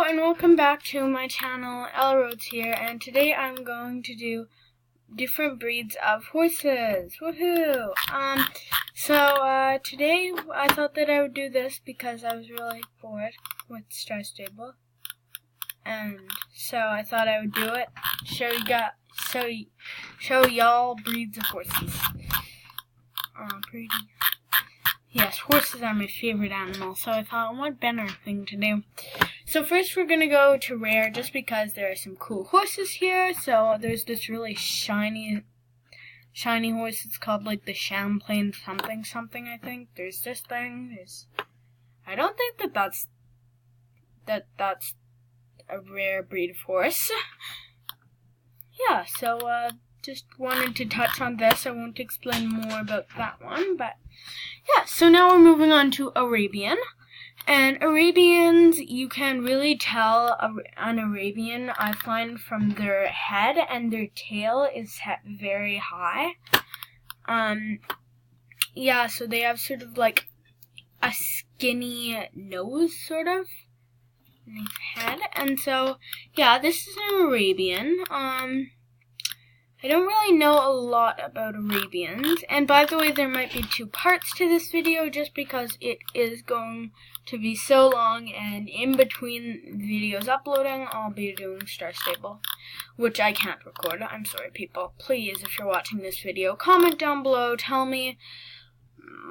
and welcome back to my channel. Opalroad's here, and today I'm going to do different breeds of horses. Woohoo! Today I thought that I would do this because I was really bored with Star Stable, and so I thought I would do it. Show y'all breeds of horses. Pretty. Yes, horses are my favorite animal, so I thought, what better thing to do? So first we're going to go to rare, just because there are some cool horses here. So there's this really shiny horse. It's called like the Champlain something, I think. There's this thing. I don't think that's a rare breed of horse. Yeah, so just wanted to touch on this. I won't explain more about that one, but yeah, so now we're moving on to Arabian. And Arabians, you can really tell an Arabian, I find, from their head, and their tail is set very high. Yeah, so they have sort of like a skinny nose, sort of, nice head. And so, yeah, this is an Arabian. I don't really know a lot about Arabians, and by the way, there might be two parts to this video just because it is going to be so long, and in between videos uploading, I'll be doing Star Stable, which I can't record. I'm sorry, people. Please, if you're watching this video, comment down below, tell me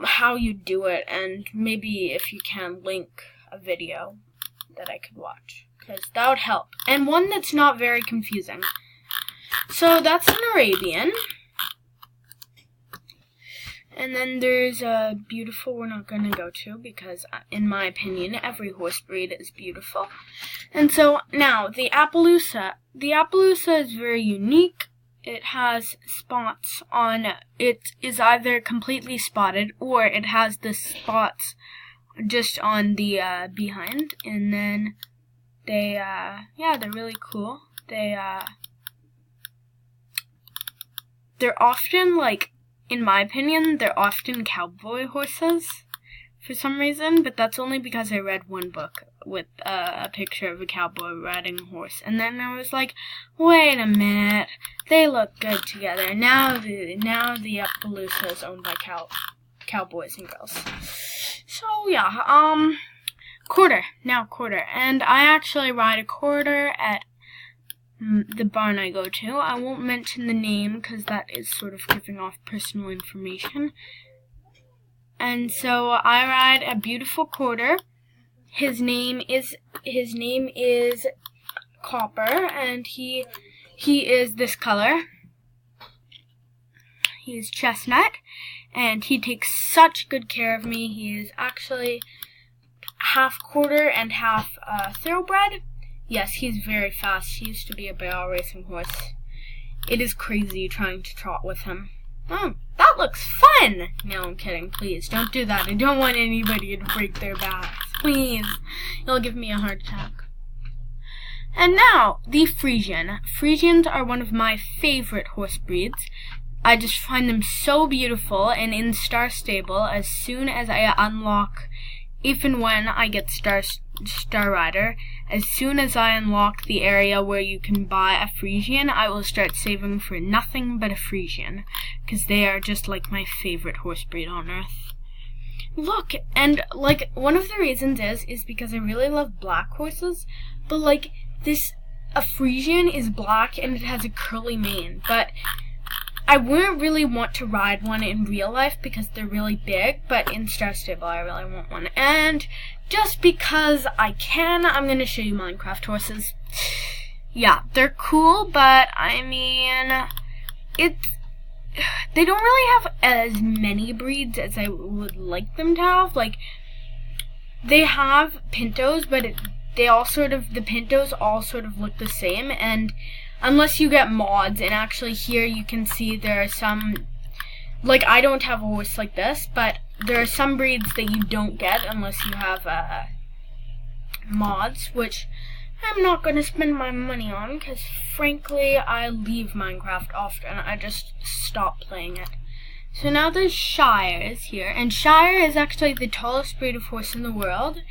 how you do it, and maybe if you can link a video that I could watch, because that would help, and one that's not very confusing. So that's an Arabian. And then there's a beautiful we're not going to go to because, in my opinion, every horse breed is beautiful. And so now the Appaloosa. The Appaloosa is very unique. It has spots on it. Is either completely spotted or it has the spots just on the behind. And then they they're really cool. They're often, like, in my opinion, they're often cowboy horses for some reason, but that's only because I read one book with a picture of a cowboy riding a horse, and then I was like, wait a minute, they look good together. Now the Appaloosa is owned by cowboys and girls. So yeah, quarter, and I actually ride a quarter at the barn I go to. I won't mention the name because that is sort of giving off personal information. And so I ride a beautiful quarter. His name is Copper, and he is this color. He is chestnut, and he takes such good care of me. He is actually half quarter and half thoroughbred. Yes, he's very fast. He used to be a barrel racing horse. It is crazy trying to trot with him. Oh, that looks fun! No, I'm kidding. Please, don't do that. I don't want anybody to break their backs. Please. You'll give me a heart attack. And now, the Friesian. Friesians are one of my favorite horse breeds. I just find them so beautiful, and in Star Stable, as soon as I unlock, if and when I get Star Rider, as soon as I unlock the area where you can buy a Friesian, I will start saving for nothing but a Friesian, because they are just like my favorite horse breed on earth. Look, and like one of the reasons is because I really love black horses, but like a Friesian is black and it has a curly mane, but I wouldn't really want to ride one in real life because they're really big, but in Star Stable I really want one. And just because I can, I'm going to show you Minecraft horses. Yeah, they're cool, but I mean, they don't really have as many breeds as I would like them to have. Like, they have pintos, but the pintos all sort of look the same, and unless you get mods, and actually here you can see there are some, like, I don't have a horse like this, but there are some breeds that you don't get unless you have mods, which I'm not going to spend my money on, because frankly, I leave Minecraft often. I just stop playing it. So now there's Shire is here, and Shire is actually the tallest breed of horse in the world,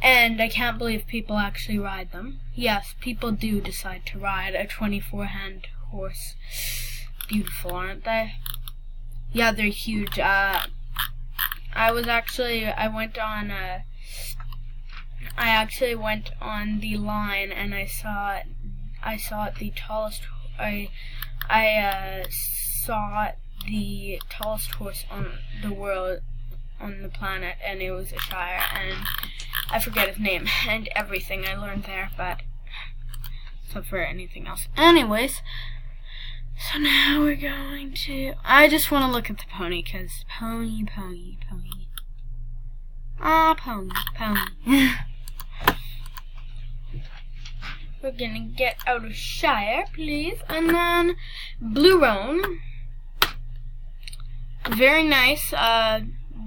And I can't believe people actually ride them. Yes, people do decide to ride a 24-hand horse. Beautiful, aren't they? Yeah, they're huge. I actually went on the line and I saw the tallest. I saw the tallest horse on the world, on the planet, and it was a Shire, and I forget his name and everything I learned there, but except for anything else. Anyways, so now we're going to. I just want to look at the pony, cause pony. Ah, pony. We're gonna get out of Shire, please. And then Blue Roan. Very nice.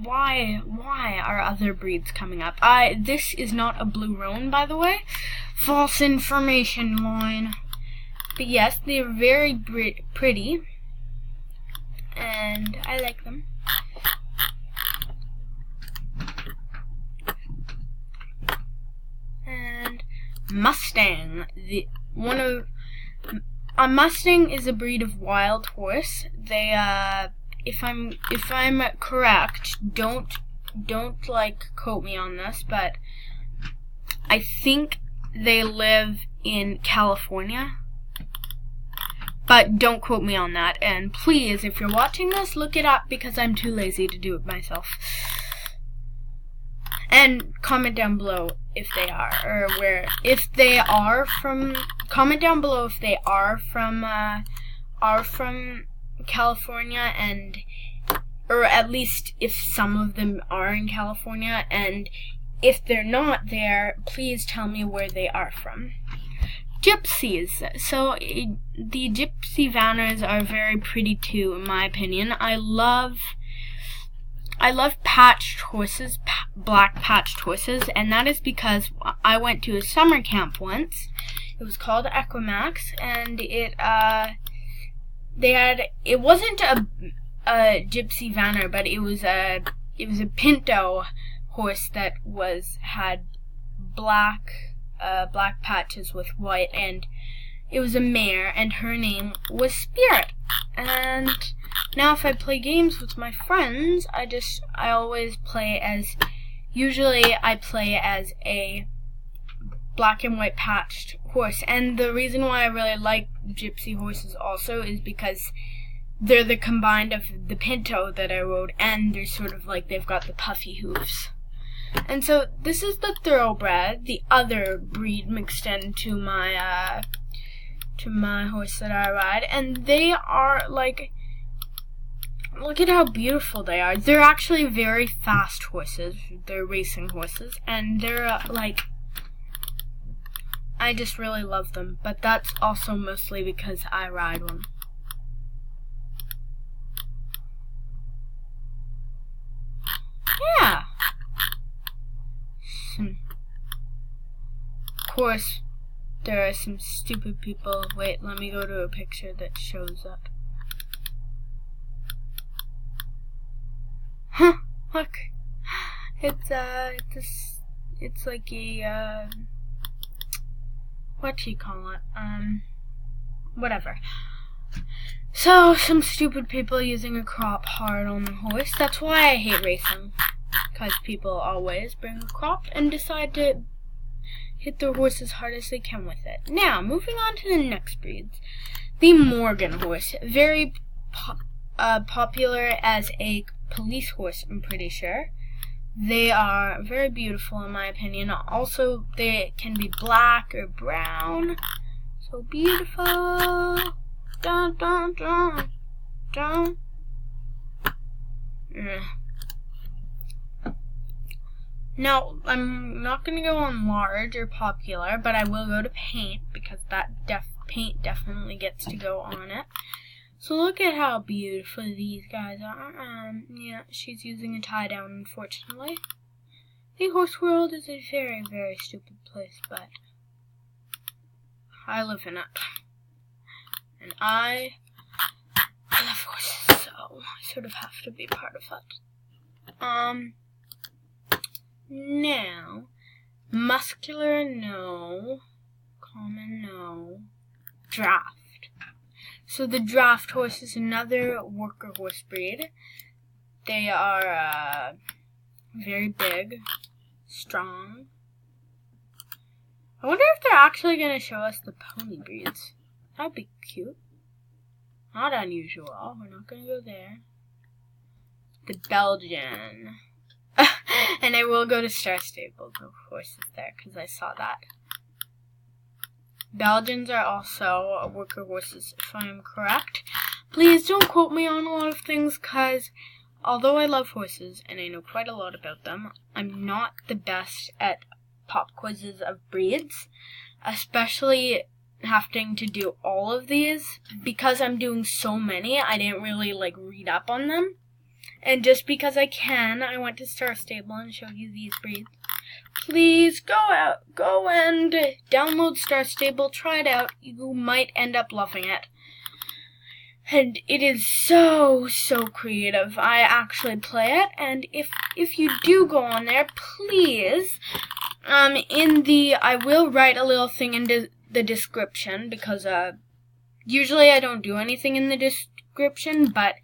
Why are other breeds coming up? This is not a Blue Roan, by the way. False information line. But yes, they're very pretty. And I like them. And Mustang. A Mustang is a breed of wild horse. They if I'm correct, don't like quote me on this, but I think they live in California. But don't quote me on that. And please, if you're watching this, look it up because I'm too lazy to do it myself. And comment down below if they are, or if they are from. Comment down below if they are from California, and or at least if some of them are in California, and if they're not there, please tell me where they are from. Gypsies. So the gypsy vanners are very pretty too, in my opinion. I love patched horses, black patched horses, and that is because I went to a summer camp once. It was called Equimax, and it wasn't a gypsy vanner, but it was a pinto horse that had black patches with white, and it was a mare, and her name was Spirit. And now if I play games with my friends, I always play as, usually I play as a black and white patched horse. And the reason why I really like gypsy horses also is because they're the combined of the pinto that I rode, and they're sort of like, they've got the puffy hooves. And so this is the thoroughbred, the other breed mixed into my horse that I ride, and they are like, look at how beautiful they are. They're actually very fast horses. They're racing horses, and they're like, I just really love them, but that's also mostly because I ride one. Yeah. Of course, there are some stupid people. Wait, let me go to a picture that shows up. Huh, look. It's like a, what do you call it? Whatever. So, some stupid people using a crop hard on the horse. That's why I hate racing. Because people always bring a crop and decide to hit their horse as hard as they can with it. Now, moving on to the next breeds. The Morgan horse. Very popular as a police horse, I'm pretty sure. They are very beautiful in my opinion. Also, they can be black or brown. So beautiful. Dun, dun, dun, dun. Now, I'm not going to go on large or popular, but I will go to paint, because that paint definitely gets to go on it. So look at how beautiful these guys are. Yeah, she's using a tie down, unfortunately. The horse world is a very, very stupid place, but I live in it. And I love horses, so I sort of have to be part of it. Now, Muscular, no. Common, no. Draft. So the draft horse is another worker horse breed. They are very big, strong. I wonder if they're actually going to show us the pony breeds. That would be cute. Not unusual. We're not going to go there. The Belgian. And I will go to Star Stable. No horses there because I saw that. Belgians are also worker horses, if I am correct. Please don't quote me on a lot of things because although I love horses and I know quite a lot about them, I'm not the best at pop quizzes of breeds, especially having to do all of these. Because I'm doing so many, I didn't really read up on them. And just because I can, I went to Star Stable and showed you these breeds. Please go and download Star Stable, try it out. You might end up loving it. And it is so creative. I actually play it, and if you do go on there, please, I will write a little thing in the description because usually I don't do anything in the description, but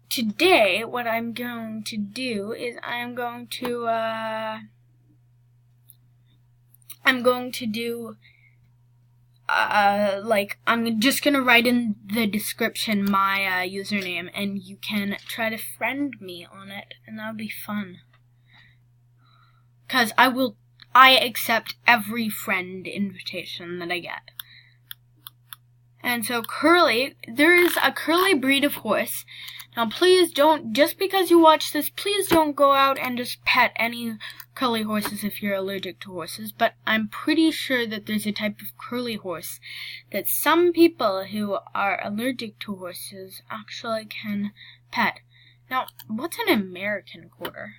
today what I'm going to do is I'm just gonna write in the description my username, and you can try to friend me on it, and that'll be fun. 'Cause I accept every friend invitation that I get. And so Curly, there is a curly breed of horse. Now please don't, just because you watch this, please don't go out and just pet any curly horses if you're allergic to horses. But I'm pretty sure that there's a type of curly horse that some people who are allergic to horses actually can pet. Now, what's an American quarter?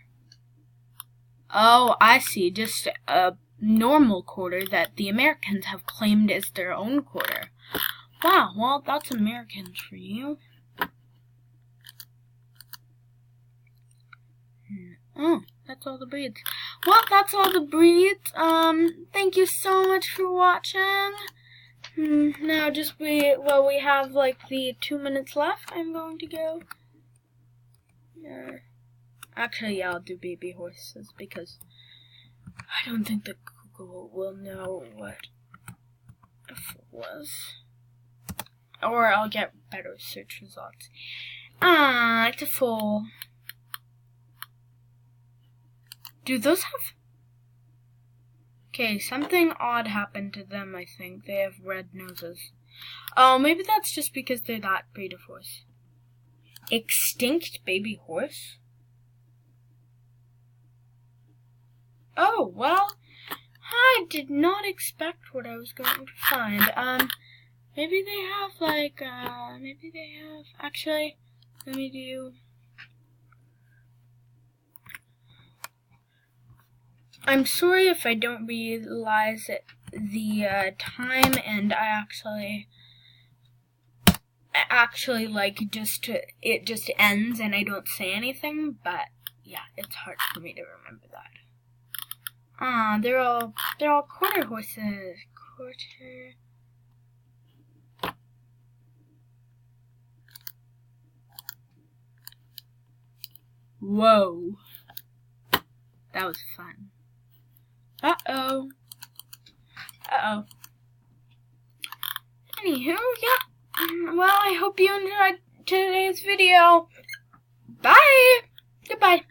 Oh, I see, just a normal quarter that the Americans have claimed as their own quarter. Wow, well, that's Americans for you. Oh, that's all the breeds. Well, that's all the breeds. Thank you so much for watching. Now we have the 2 minutes left. I'm going to go. Actually, yeah, I'll do baby horses because I don't think that Google will know what a foal was. Or I'll get better search results. It's a foal. Do those have... Okay, something odd happened to them, I think. They have red noses. Oh, maybe that's just because they're that breed of horse. Extinct baby horse? Oh, well, I did not expect what I was going to find. Maybe they have, actually, let me do... I'm sorry if I don't realize the time, and I it just ends and I don't say anything, but yeah, it's hard for me to remember that. They're all quarter horses. Quarter. Whoa. That was fun. Uh-oh. Anywho, yeah. Well, I hope you enjoyed today's video. Bye. Goodbye.